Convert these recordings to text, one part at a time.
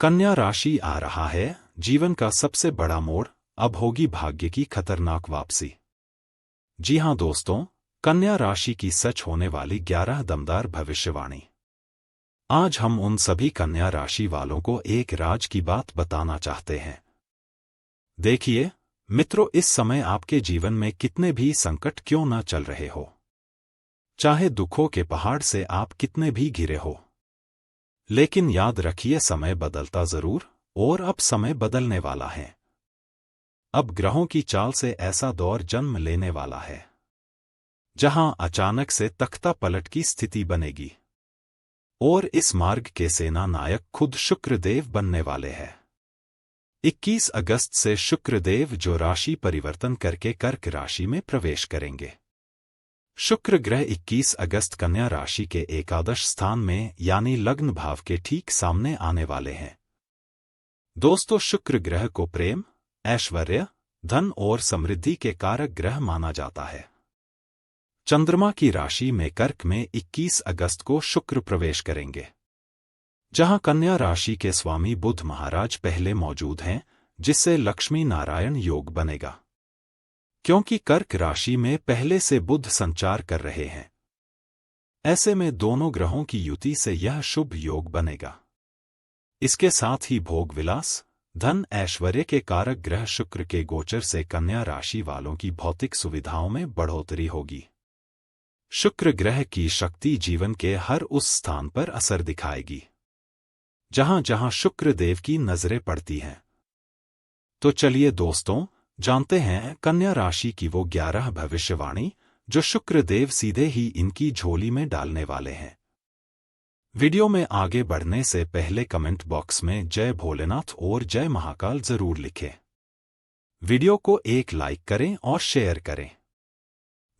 कन्या राशि आ रहा है जीवन का सबसे बड़ा मोड़, अब होगी भाग्य की खतरनाक वापसी। जी हां दोस्तों, कन्या राशि की सच होने वाली 11 दमदार भविष्यवाणी। आज हम उन सभी कन्या राशि वालों को एक राज की बात बताना चाहते हैं। देखिए मित्रों, इस समय आपके जीवन में कितने भी संकट क्यों न चल रहे हो, चाहे दुखों के पहाड़ से आप कितने भी घिरे हो, लेकिन याद रखिए समय बदलता जरूर, और अब समय बदलने वाला है। अब ग्रहों की चाल से ऐसा दौर जन्म लेने वाला है जहां अचानक से तख्ता पलट की स्थिति बनेगी, और इस मार्ग के सेना नायक खुद शुक्रदेव बनने वाले हैं। 21 अगस्त से शुक्रदेव जो राशि परिवर्तन करके कर्क राशि में प्रवेश करेंगे। शुक्र ग्रह 21 अगस्त कन्या राशि के एकादश स्थान में यानी लग्न भाव के ठीक सामने आने वाले हैं। दोस्तों, शुक्र ग्रह को प्रेम, ऐश्वर्य, धन और समृद्धि के कारक ग्रह माना जाता है। चंद्रमा की राशि में कर्क में 21 अगस्त को शुक्र प्रवेश करेंगे, जहां कन्या राशि के स्वामी बुध महाराज पहले मौजूद हैं, जिससे लक्ष्मी नारायण योग बनेगा, क्योंकि कर्क राशि में पहले से बुध संचार कर रहे हैं। ऐसे में दोनों ग्रहों की युति से यह शुभ योग बनेगा। इसके साथ ही भोग विलास, धन ऐश्वर्य के कारक ग्रह शुक्र के गोचर से कन्या राशि वालों की भौतिक सुविधाओं में बढ़ोतरी होगी। शुक्र ग्रह की शक्ति जीवन के हर उस स्थान पर असर दिखाएगी जहां जहां शुक्र देव की नजरें पड़ती हैं। तो चलिए दोस्तों, जानते हैं कन्या राशि की वो 11 भविष्यवाणी जो शुक्रदेव सीधे ही इनकी झोली में डालने वाले हैं। वीडियो में आगे बढ़ने से पहले कमेंट बॉक्स में जय भोलेनाथ और जय महाकाल जरूर लिखें। वीडियो को एक लाइक करें और शेयर करें।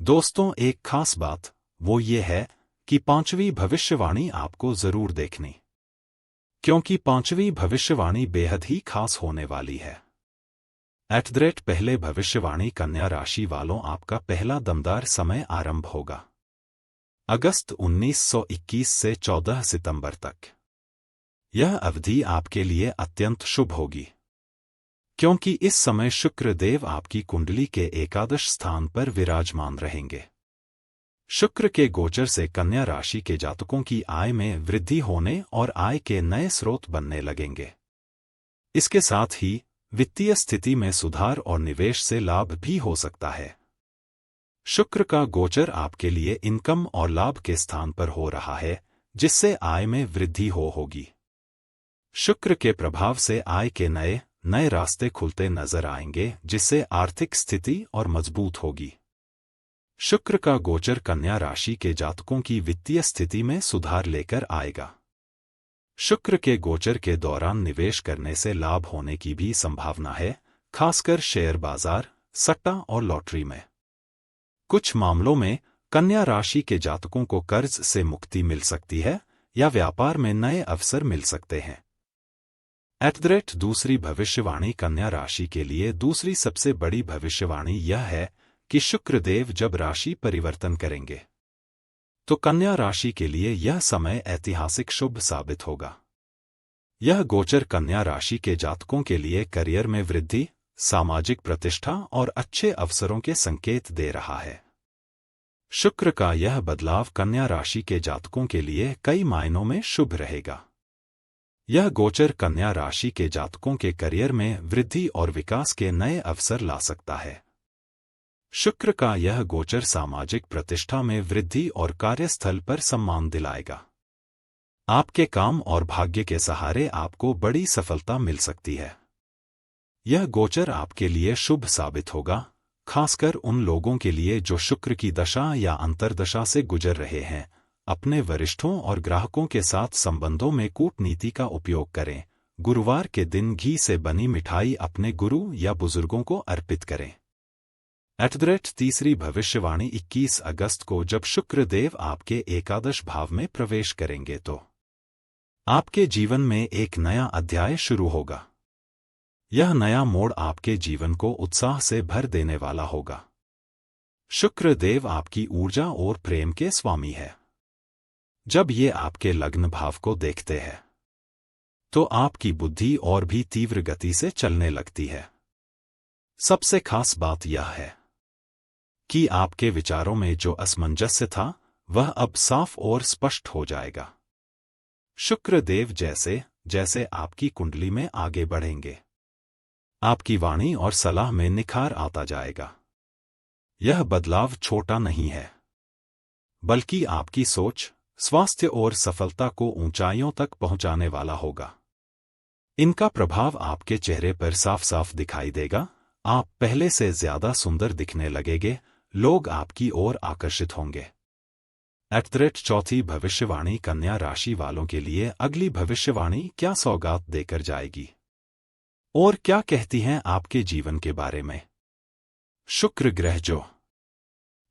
दोस्तों, एक खास बात वो ये है कि 5वीं भविष्यवाणी आपको जरूर देखनी, क्योंकि 5वीं भविष्यवाणी बेहद ही खास होने वाली है। पहले भविष्यवाणी कन्या राशि वालों, आपका पहला दमदार समय आरंभ होगा अगस्त 1921 से 14 सितंबर तक। यह अवधि आपके लिए अत्यंत शुभ होगी, क्योंकि इस समय शुक्रदेव आपकी कुंडली के एकादश स्थान पर विराजमान रहेंगे। शुक्र के गोचर से कन्या राशि के जातकों की आय में वृद्धि होने और आय के नए स्रोत बनने लगेंगे। इसके साथ ही वित्तीय स्थिति में सुधार और निवेश से लाभ भी हो सकता है। शुक्र का गोचर आपके लिए इनकम और लाभ के स्थान पर हो रहा है, जिससे आय में वृद्धि होगी। शुक्र के प्रभाव से आय के नए रास्ते खुलते नजर आएंगे, जिससे आर्थिक स्थिति और मजबूत होगी। शुक्र का गोचर कन्या राशि के जातकों की वित्तीय स्थिति में सुधार लेकर आएगा। शुक्र के गोचर के दौरान निवेश करने से लाभ होने की भी संभावना है, खासकर शेयर बाजार, सट्टा और लॉटरी में। कुछ मामलों में कन्या राशि के जातकों को कर्ज से मुक्ति मिल सकती है या व्यापार में नए अवसर मिल सकते हैं। दूसरी भविष्यवाणी कन्या राशि के लिए दूसरी सबसे बड़ी भविष्यवाणी यह है कि शुक्रदेव जब राशि परिवर्तन करेंगे तो कन्या राशि के लिए यह समय ऐतिहासिक शुभ साबित होगा। यह गोचर कन्या राशि के जातकों के लिए करियर में वृद्धि, सामाजिक प्रतिष्ठा और अच्छे अवसरों के संकेत दे रहा है। शुक्र का यह बदलाव कन्या राशि के जातकों के लिए कई मायनों में शुभ रहेगा। यह गोचर कन्या राशि के जातकों के करियर में वृद्धि और विकास के नए अवसर ला सकता है। शुक्र का यह गोचर सामाजिक प्रतिष्ठा में वृद्धि और कार्यस्थल पर सम्मान दिलाएगा। आपके काम और भाग्य के सहारे आपको बड़ी सफलता मिल सकती है। यह गोचर आपके लिए शुभ साबित होगा, खासकर उन लोगों के लिए जो शुक्र की दशा या अंतर्दशा से गुजर रहे हैं। अपने वरिष्ठों और ग्राहकों के साथ संबंधों में कूटनीति का उपयोग करें। गुरुवार के दिन घी से बनी मिठाई अपने गुरु या बुजुर्गों को अर्पित करें। तीसरी भविष्यवाणी 21 अगस्त को जब शुक्रदेव आपके एकादश भाव में प्रवेश करेंगे तो आपके जीवन में एक नया अध्याय शुरू होगा। यह नया मोड़ आपके जीवन को उत्साह से भर देने वाला होगा। शुक्रदेव आपकी ऊर्जा और प्रेम के स्वामी है। जब ये आपके लग्न भाव को देखते हैं तो आपकी बुद्धि और भी तीव्र गति से चलने लगती है। सबसे खास बात यह है कि आपके विचारों में जो असमंजस्य था वह अब साफ और स्पष्ट हो जाएगा। शुक्र देव जैसे जैसे आपकी कुंडली में आगे बढ़ेंगे, आपकी वाणी और सलाह में निखार आता जाएगा। यह बदलाव छोटा नहीं है, बल्कि आपकी सोच, स्वास्थ्य और सफलता को ऊंचाइयों तक पहुंचाने वाला होगा। इनका प्रभाव आपके चेहरे पर साफ साफ दिखाई देगा। आप पहले से ज्यादा सुंदर दिखने लगेंगे, लोग आपकी ओर आकर्षित होंगे। चौथी भविष्यवाणी कन्या राशि वालों के लिए अगली भविष्यवाणी क्या सौगात देकर जाएगी और क्या कहती हैं आपके जीवन के बारे में। शुक्र ग्रह जो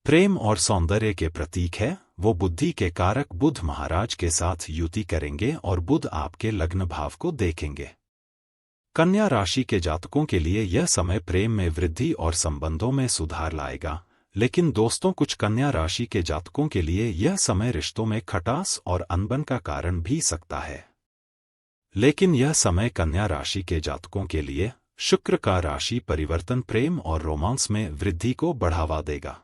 प्रेम और सौंदर्य के प्रतीक है, वो बुद्धि के कारक बुध महाराज के साथ युति करेंगे और बुध आपके लग्न भाव को देखेंगे। कन्या राशि के जातकों के लिए यह समय प्रेम में वृद्धि और संबंधों में सुधार लाएगा, लेकिन दोस्तों कुछ कन्या राशि के जातकों के लिए यह समय रिश्तों में खटास और अनबन का कारण भी सकता है। लेकिन यह समय कन्या राशि के जातकों के लिए शुक्र का राशि परिवर्तन प्रेम और रोमांस में वृद्धि को बढ़ावा देगा।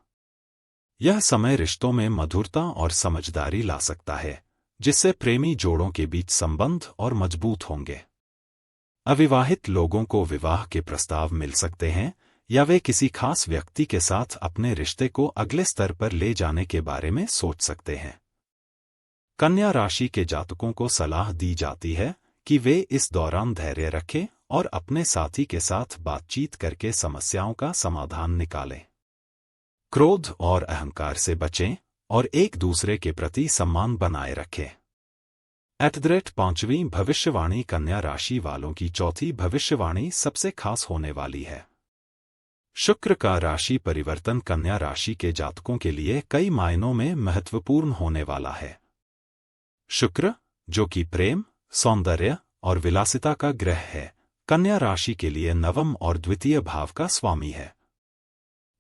यह समय रिश्तों में मधुरता और समझदारी ला सकता है, जिससे प्रेमी जोड़ों के बीच संबंध और मजबूत होंगे। अविवाहित लोगों को विवाह के प्रस्ताव मिल सकते हैं या वे किसी खास व्यक्ति के साथ अपने रिश्ते को अगले स्तर पर ले जाने के बारे में सोच सकते हैं। कन्या राशि के जातकों को सलाह दी जाती है कि वे इस दौरान धैर्य रखें और अपने साथी के साथ बातचीत करके समस्याओं का समाधान निकालें। क्रोध और अहंकार से बचें और एक दूसरे के प्रति सम्मान बनाए रखें। पांचवीं भविष्यवाणी कन्या राशि वालों की चौथी भविष्यवाणी सबसे खास होने वाली है। शुक्र का राशि परिवर्तन कन्या राशि के जातकों के लिए कई मायनों में महत्वपूर्ण होने वाला है। शुक्र, जो कि प्रेम, सौंदर्य और विलासिता का ग्रह है, कन्या राशि के लिए नवम और द्वितीय भाव का स्वामी है।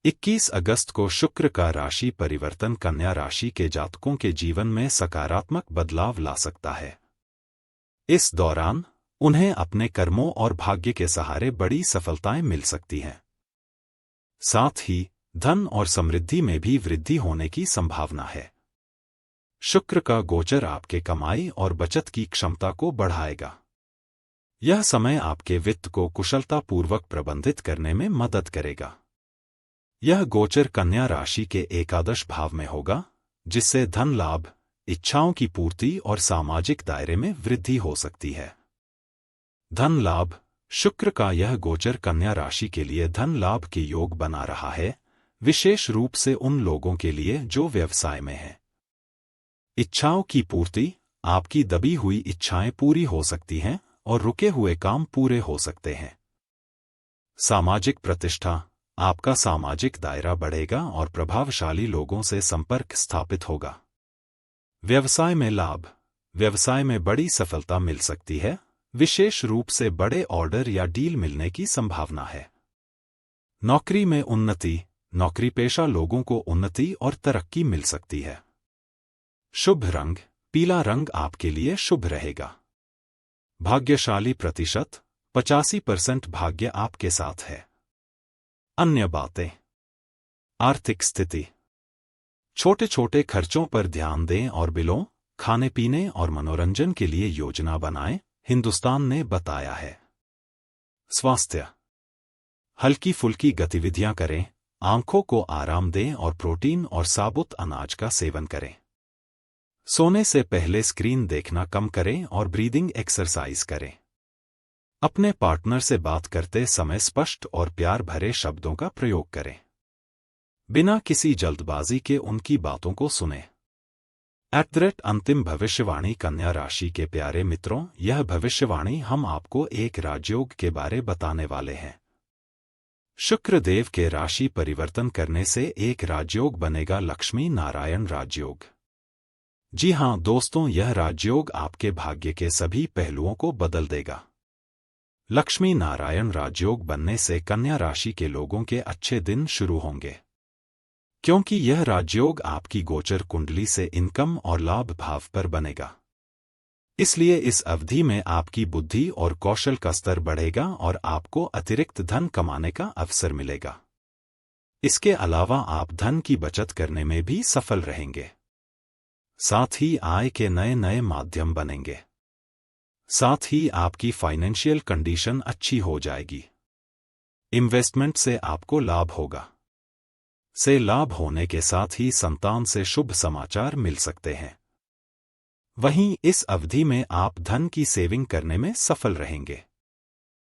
21 अगस्त को शुक्र का राशि परिवर्तन कन्या राशि के जातकों के जीवन में सकारात्मक बदलाव ला सकता है। इस दौरान उन्हें अपने कर्मों और भाग्य के सहारे बड़ी सफलताएं मिल सकती हैं। साथ ही धन और समृद्धि में भी वृद्धि होने की संभावना है। शुक्र का गोचर आपके कमाई और बचत की क्षमता को बढ़ाएगा। यह समय आपके वित्त को कुशलतापूर्वक प्रबंधित करने में मदद करेगा। यह गोचर कन्या राशि के एकादश भाव में होगा, जिससे धन लाभ, इच्छाओं की पूर्ति और सामाजिक दायरे में वृद्धि हो सकती है। धन लाभ, शुक्र का यह गोचर कन्या राशि के लिए धन लाभ के योग बना रहा है, विशेष रूप से उन लोगों के लिए जो व्यवसाय में हैं। इच्छाओं की पूर्ति, आपकी दबी हुई इच्छाएं पूरी हो सकती हैं और रुके हुए काम पूरे हो सकते हैं। सामाजिक प्रतिष्ठा, आपका सामाजिक दायरा बढ़ेगा और प्रभावशाली लोगों से संपर्क स्थापित होगा। व्यवसाय में लाभ, व्यवसाय में बड़ी सफलता मिल सकती है, विशेष रूप से बड़े ऑर्डर या डील मिलने की संभावना है। नौकरी में उन्नति, नौकरी पेशा लोगों को उन्नति और तरक्की मिल सकती है। शुभ रंग, पीला रंग आपके लिए शुभ रहेगा। भाग्यशाली प्रतिशत, 85% भाग्य आपके साथ है। अन्य बातें, आर्थिक स्थिति, छोटे छोटे खर्चों पर ध्यान दें और बिलों, खाने पीने और मनोरंजन के लिए योजना बनाएं, हिंदुस्तान ने बताया है। स्वास्थ्य, हल्की फुल्की गतिविधियां करें, आंखों को आराम दें और प्रोटीन और साबुत अनाज का सेवन करें। सोने से पहले स्क्रीन देखना कम करें और ब्रीदिंग एक्सरसाइज करें। अपने पार्टनर से बात करते समय स्पष्ट और प्यार भरे शब्दों का प्रयोग करें। बिना किसी जल्दबाजी के उनकी बातों को सुनें। अंतिम भविष्यवाणी कन्या राशि के प्यारे मित्रों, यह भविष्यवाणी हम आपको एक राजयोग के बारे बताने वाले हैं। शुक्र देव के राशि परिवर्तन करने से एक राजयोग बनेगा, लक्ष्मी नारायण राजयोग। जी हां दोस्तों, यह राजयोग आपके भाग्य के सभी पहलुओं को बदल देगा। लक्ष्मी नारायण राजयोग बनने से कन्या राशि के लोगों के अच्छे दिन शुरू होंगे, क्योंकि यह राजयोग आपकी गोचर कुंडली से इनकम और लाभ भाव पर बनेगा। इसलिए इस अवधि में आपकी बुद्धि और कौशल का स्तर बढ़ेगा और आपको अतिरिक्त धन कमाने का अवसर मिलेगा। इसके अलावा आप धन की बचत करने में भी सफल रहेंगे। साथ ही आय के नए नए माध्यम बनेंगे। साथ ही आपकी फाइनेंशियल कंडीशन अच्छी हो जाएगी। इन्वेस्टमेंट से आपको लाभ होगा। लाभ होने के साथ ही संतान से शुभ समाचार मिल सकते हैं। वहीं इस अवधि में आप धन की सेविंग करने में सफल रहेंगे।